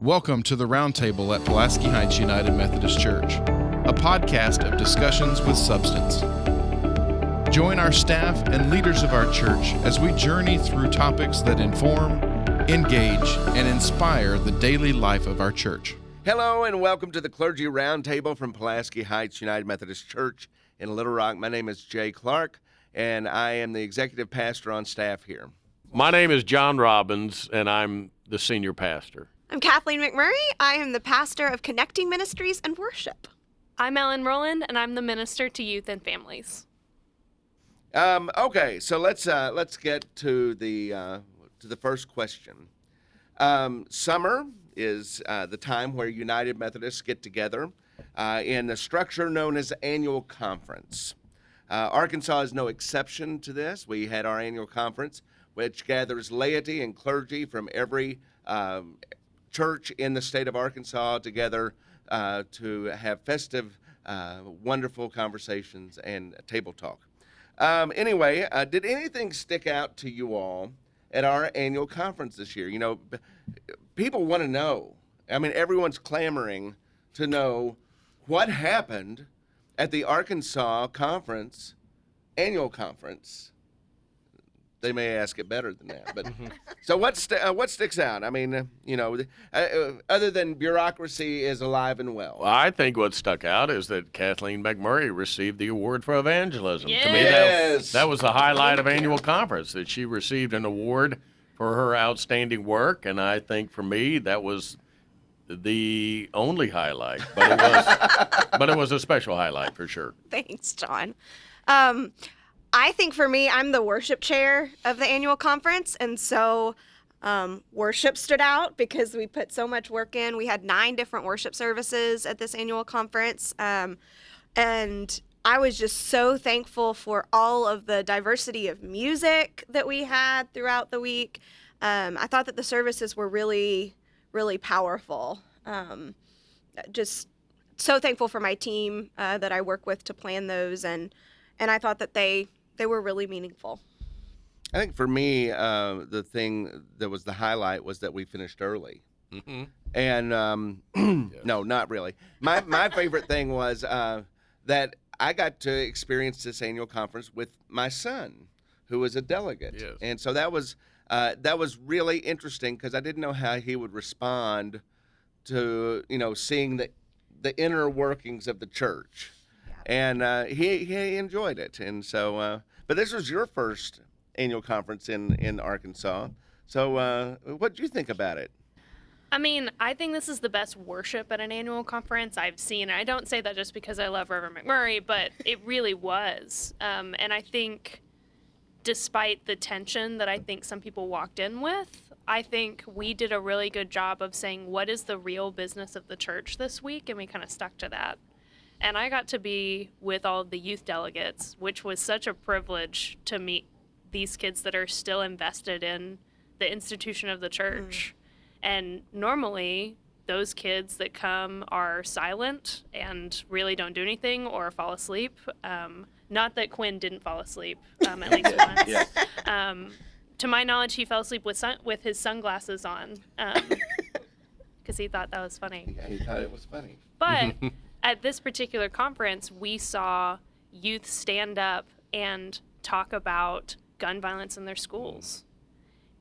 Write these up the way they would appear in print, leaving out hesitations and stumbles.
Welcome to the Roundtable at Pulaski Heights United Methodist Church, a podcast of discussions with substance. Join our staff and leaders of our church as we journey through topics that inform, engage, and inspire the daily life of our church. Hello and welcome to the Clergy Roundtable from Pulaski Heights United Methodist Church in Little Rock. My name is Jay Clark, and I am the executive pastor on staff here. My name is John Robbins, and I'm the senior pastor. I'm Kathleen McMurray. I am the pastor of Connecting Ministries and Worship. I'm Rowland, and I'm the minister to youth and families. Okay, so let's get to the first question. Summer is the time where United Methodists get together in the structure known as annual conference. Arkansas is no exception to this. We had our annual conference, which gathers laity and clergy from every church in the state of Arkansas together to have festive, wonderful conversations and table talk. Anyway, did anything stick out to you all at our annual conference this year? You know, people want to know. I mean, everyone's clamoring to know what happened at the Arkansas conference, annual conference. They may ask it better than that, but so what sticks out? I mean, other than bureaucracy is alive and well. I think what stuck out is that Kathleen McMurray received the award for evangelism. Yes. To me, that was the highlight of annual conference, that she received an award for her outstanding work, and I think for me that was the only highlight, but it was a special highlight for sure. Thanks, John. I think for me, I'm the worship chair of the annual conference, and so worship stood out because we put so much work in. We had 9 different worship services at this annual conference, and I was just so thankful for all of the diversity of music that we had throughout the week. I thought that the services were really, really powerful. Just so thankful for my team that I work with to plan those, and I thought that they were really meaningful. I think for me, the thing that was the highlight was that we finished early. Mm-hmm. And Yes. No, not really. My favorite thing was that I got to experience this annual conference with my son, who was a delegate. Yes. And so that was really interesting because I didn't know how he would respond to, seeing the inner workings of the church. And he enjoyed it. And so, but this was your first annual conference in Arkansas. So what did you think about it? I mean, I think this is the best worship at an annual conference I've seen. I don't say that just because I love Reverend McMurray, but it really was. And I think despite the tension that I think some people walked in with, I think we did a really good job of saying, what is the real business of the church this week? And we kind of stuck to that. And I got to be with all of the youth delegates, which was such a privilege to meet these kids that are still invested in the institution of the church. And normally, those kids that come are silent and really don't do anything or fall asleep. Not that Quinn didn't fall asleep, at least once. Yeah. To my knowledge, he fell asleep with his sunglasses on because he thought that was funny. Yeah, he thought it was funny. But at this particular conference, we saw youth stand up and talk about gun violence in their schools.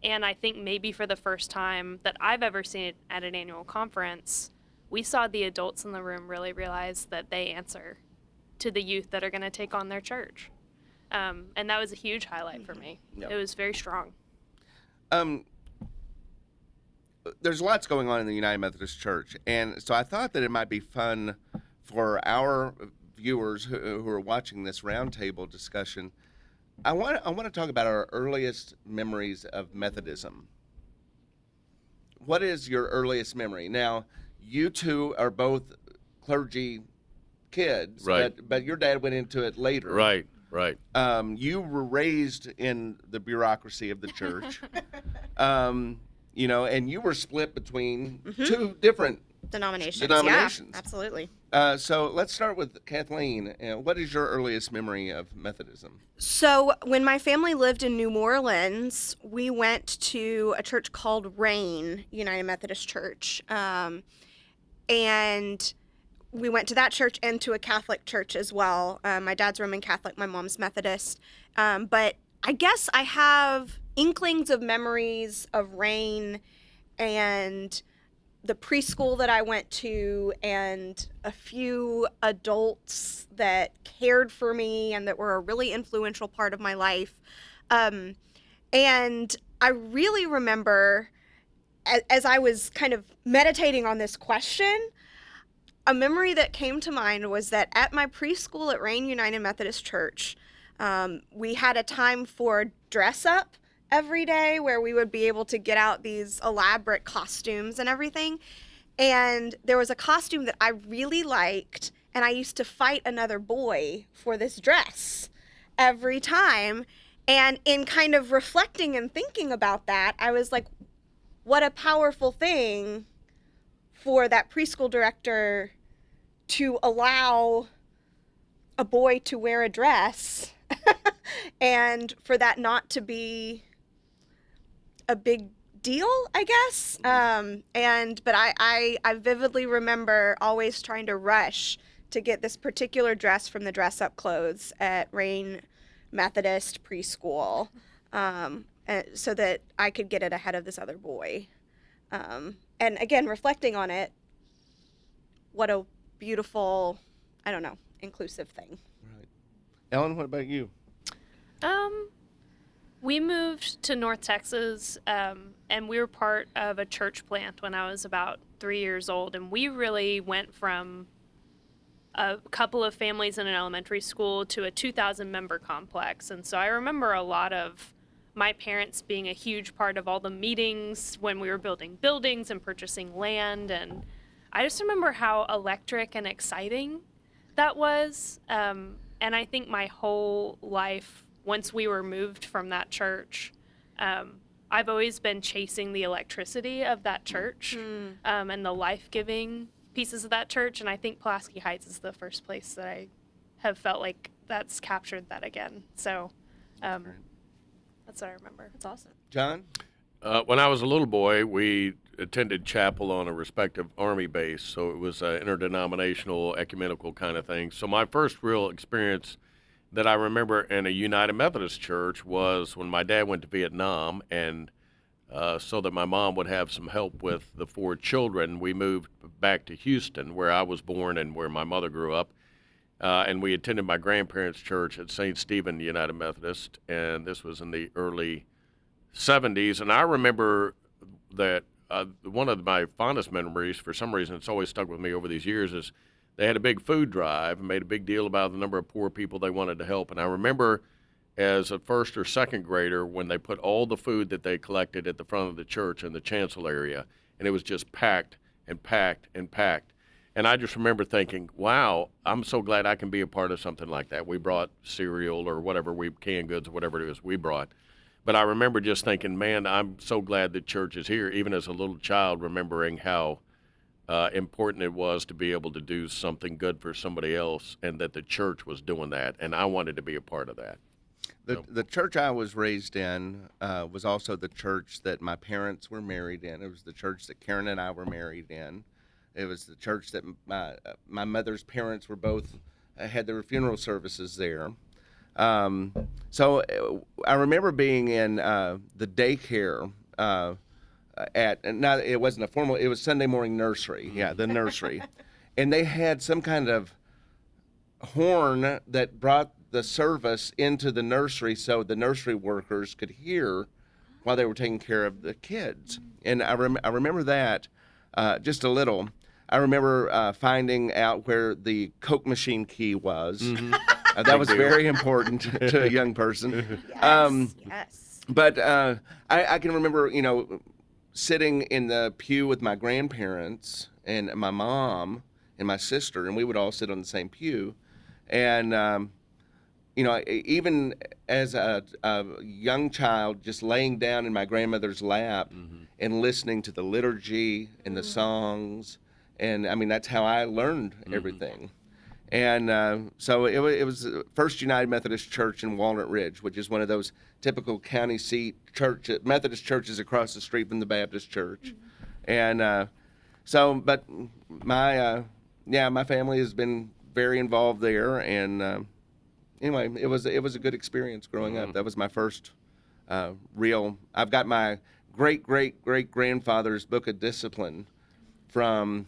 And I think maybe for the first time that I've ever seen it at an annual conference, we saw the adults in the room really realize that they answer to the youth that are going to take on their church. And that was a huge highlight for me. Yep. It was very strong. There's lots going on in the United Methodist Church, and so I thought that it might be fun for our viewers who are watching this roundtable discussion. I want to talk about our earliest memories of Methodism. What is your earliest memory? Now, you two are both clergy kids, Right. but your dad went into it later. Right. You were raised in the bureaucracy of the church. And you were split between two different denominations. Denominations. Yeah, absolutely. So let's start with Kathleen. What is your earliest memory of Methodism? So when my family lived in New Orleans, we went to a church called Rain United Methodist Church. And we went to that church and to a Catholic church as well. My dad's Roman Catholic, my mom's Methodist. But I guess I have inklings of memories of Rain and the preschool that I went to and a few adults that cared for me and that were a really influential part of my life. And I really remember, as I was kind of meditating on this question, a memory that came to mind was that at my preschool at Rain United Methodist Church, we had a time for dress up every day where we would be able to get out these elaborate costumes and everything. And there was a costume that I really liked, and I used to fight another boy for this dress every time. And in kind of reflecting and thinking about that, I was like, what a powerful thing for that preschool director to allow a boy to wear a dress and for that not to be a big deal, I guess. But I vividly remember always trying to rush to get this particular dress from the dress up clothes at Rain Methodist preschool, so that I could get it ahead of this other boy. And again, reflecting on it, what a beautiful, I don't know, inclusive thing. Right. Ellen, what about you? We moved to North Texas, and we were part of a church plant when I was about 3 years old. And we really went from a couple of families in an elementary school to a 2,000 member complex. And so I remember a lot of my parents being a huge part of all the meetings when we were building buildings and purchasing land. And I just remember how electric and exciting that was. And I think my whole life, once we were moved from that church, I've always been chasing the electricity of that church, and the life-giving pieces of that church. And I think Pulaski Heights is the first place that I have felt like that's captured that again. So that's what I remember. That's awesome. John? When I was a little boy, we attended chapel on a respective Army base, so it was an interdenominational, ecumenical kind of thing. So my first real experience that I remember in a United Methodist church was when my dad went to Vietnam, and so that my mom would have some help with the 4 children, we moved back to Houston, where I was born and where my mother grew up. And we attended my grandparents' church at St. Stephen United Methodist, and this was in the early 70s. And I remember that one of my fondest memories, for some reason it's always stuck with me over these years, is they had a big food drive and made a big deal about the number of poor people they wanted to help. And I remember as a first or second grader when they put all the food that they collected at the front of the church in the chancel area, and it was just packed and packed and packed. And I just remember thinking, wow, I'm so glad I can be a part of something like that. We brought cereal or whatever, canned goods or whatever it is we brought. But I remember just thinking, man, I'm so glad the church is here, even as a little child, remembering how important it was to be able to do something good for somebody else, and that the church was doing that, and I wanted to be a part of that. The church I was raised in was also the church that my parents were married in. It was the church that Karen and I were married in. It was the church that my mother's parents were both had their funeral services there. So I remember being in the daycare it wasn't a formal, it was Sunday morning nursery. Yeah, the nursery. And they had some kind of horn that brought the service into the nursery so the nursery workers could hear while they were taking care of the kids. And I remember that just a little. I remember finding out where the Coke machine key was. Mm-hmm. That was very important to a young person. Yes. But I can remember, sitting in the pew with my grandparents and my mom and my sister, and we would all sit on the same pew. And, even as a young child, just laying down in my grandmother's lap and listening to the liturgy and the songs And I mean, that's how I learned everything. And so it was the First United Methodist Church in Walnut Ridge, which is one of those typical county seat church Methodist churches across the street from the Baptist church. And but my family has been very involved there. And anyway, it was a good experience growing up. That was my first real. I've got my great grandfather's book of discipline from,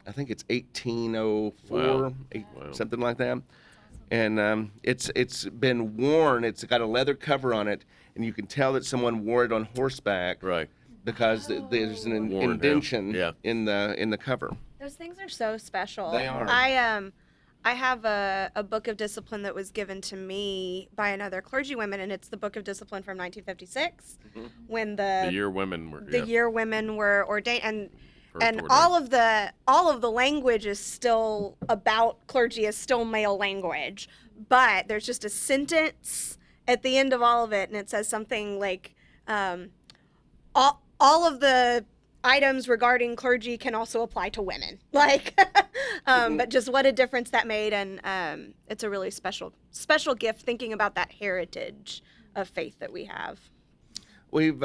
I think it's 1804, something like that. And it's been worn. It's got a leather cover on it, and you can tell that someone wore it on horseback, Right. because there's an Worn indentation down. in the cover. Those things are so special. They are. I have a book of discipline that was given to me by another clergywoman, and it's the Book of Discipline from 1956, when The year women were ordained, and ordained. all of the language is still about clergy, is still male language, but there's just a sentence at the end of all of it, and it says something like, all of the items regarding clergy can also apply to women, but just what a difference that made. And it's a really special gift, thinking about that heritage of faith that we have. We've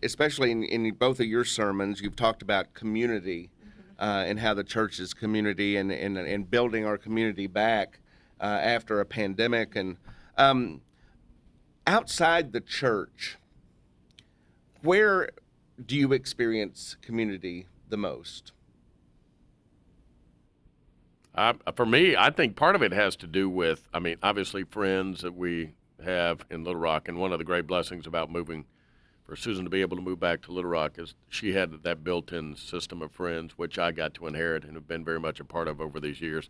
especially in both of your sermons, you've talked about community and how the church is community, and building our community back after a pandemic. And outside the church, where do you experience community the most? For me, I think part of it has to do with, obviously friends that we have in Little Rock. And one of the great blessings about moving, for Susan to be able to move back to Little Rock, is she had that built-in system of friends, which I got to inherit and have been very much a part of over these years.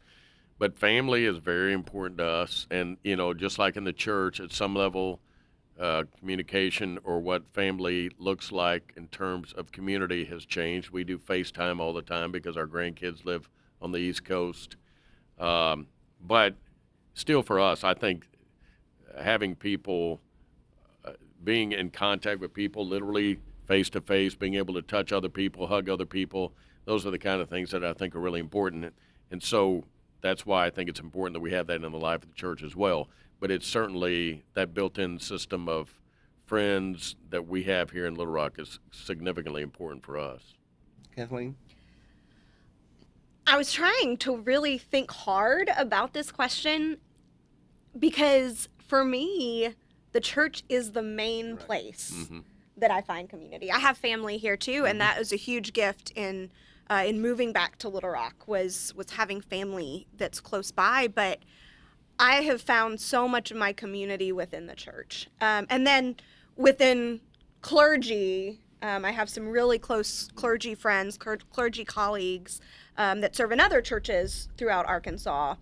But family is very important to us. And, just like in the church, at some level, communication or what family looks like in terms of community has changed. We do FaceTime all the time because our grandkids live on the East Coast. But still for us, I think having people, being in contact with people, literally face-to-face, being able to touch other people, hug other people, those are the kind of things that I think are really important. And so that's why I think it's important that we have that in the life of the church as well. But it's certainly that built-in system of friends that we have here in Little Rock is significantly important for us. Kathleen? I was trying to really think hard about this question, because for me, the church is the main place that I find community. I have family here too, and that was a huge gift in moving back to Little Rock, was having family that's close by. But I have found so much of my community within the church. And then within clergy, I have some really close clergy friends, clergy colleagues that serve in other churches throughout Arkansas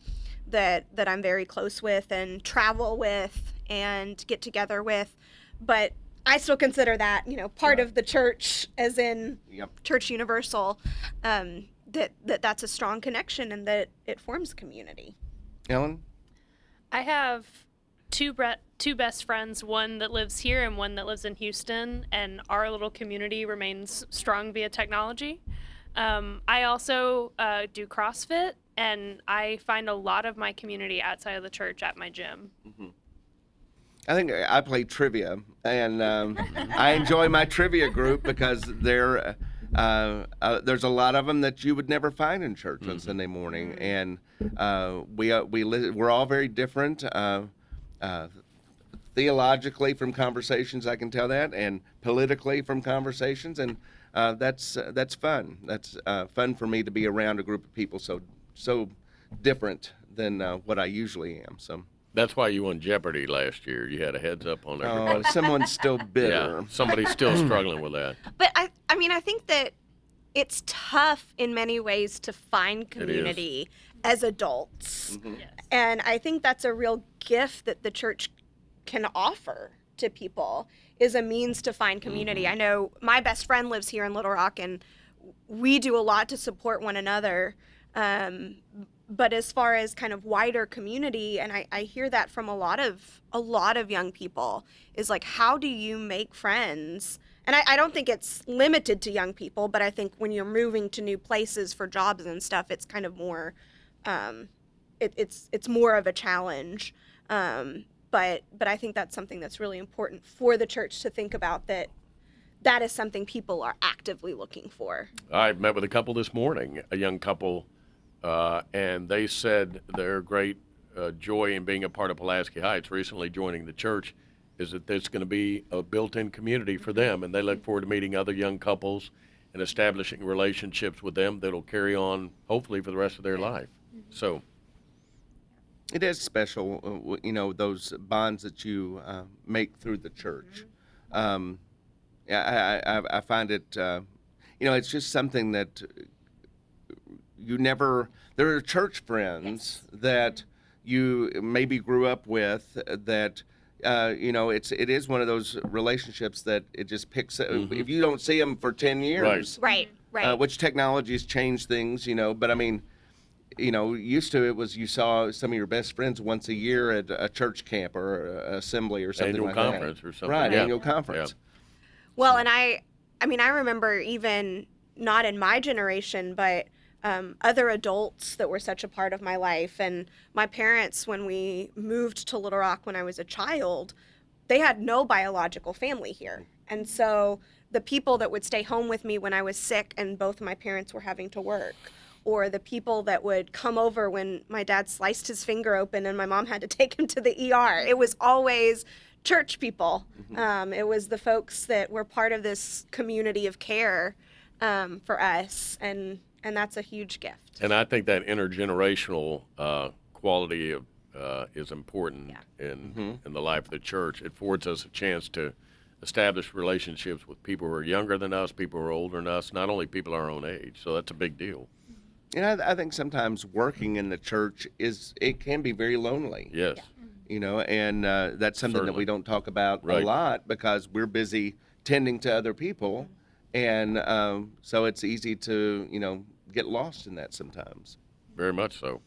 that I'm very close with and travel with and get together with. But I still consider that, part of the church, as in Church Universal, that's a strong connection and that it forms community. Ellen? I have two best friends, one that lives here and one that lives in Houston, and our little community remains strong via technology. I also do CrossFit, and I find a lot of my community outside of the church at my gym. I think I play trivia, and I enjoy my trivia group because there's a lot of them that you would never find in church on Sunday morning, and we're all very different theologically from conversations. I can tell that, and politically from conversations, and that's fun. That's fun for me to be around a group of people so different than what I usually am. So. That's why you won Jeopardy last year. You had a heads up on everybody. Oh, someone's still bitter. Yeah, somebody's still struggling with that. But I think that it's tough in many ways to find community as adults. Yes. And I think that's a real gift that the church can offer to people, is a means to find community. I know my best friend lives here in Little Rock, and we do a lot to support one another. But as far as kind of wider community, and I hear that from a lot of young people, is like, how do you make friends and I don't think it's limited to young people, but I think when you're moving to new places for jobs and stuff, it's kind of more, it's more of a challenge. But I think that's something that's really important for the church to think about, that is something people are actively looking for. I met with a couple this morning, a young couple, and they said their great joy in being a part of Pulaski Heights, recently joining the church, is that there's going to be a built-in community for them, and they look forward to meeting other young couples and establishing relationships with them that'll carry on, hopefully, for the rest of their life. So It is special, those bonds that you make through the church. I find it, it's just something that there are church friends that you maybe grew up with that, it is one of those relationships that it just picks up. If you don't see them for 10 years. Right. Which technology's changed things, but I mean, used to it was you saw some of your best friends once a year at a church camp or a assembly or something annual like conference that. or something. Right, Yeah. annual conference. Well, and I remember even not in my generation, but other adults that were such a part of my life. And my parents, when we moved to Little Rock when I was a child, they had no biological family here. And so the people that would stay home with me when I was sick and both my parents were having to work, or the people that would come over when my dad sliced his finger open and my mom had to take him to the ER, it was always church people. It was the folks that were part of this community of care for us, and that's a huge gift. And I think that intergenerational quality is important in the life of the church. It affords us a chance to establish relationships with people who are younger than us, people who are older than us, not only people our own age. So that's a big deal. And I think sometimes working in the church it can be very lonely. Yes. And that's something that we don't talk about a Right. lot because we're busy tending to other people. And so it's easy to, get lost in that sometimes. Very much so.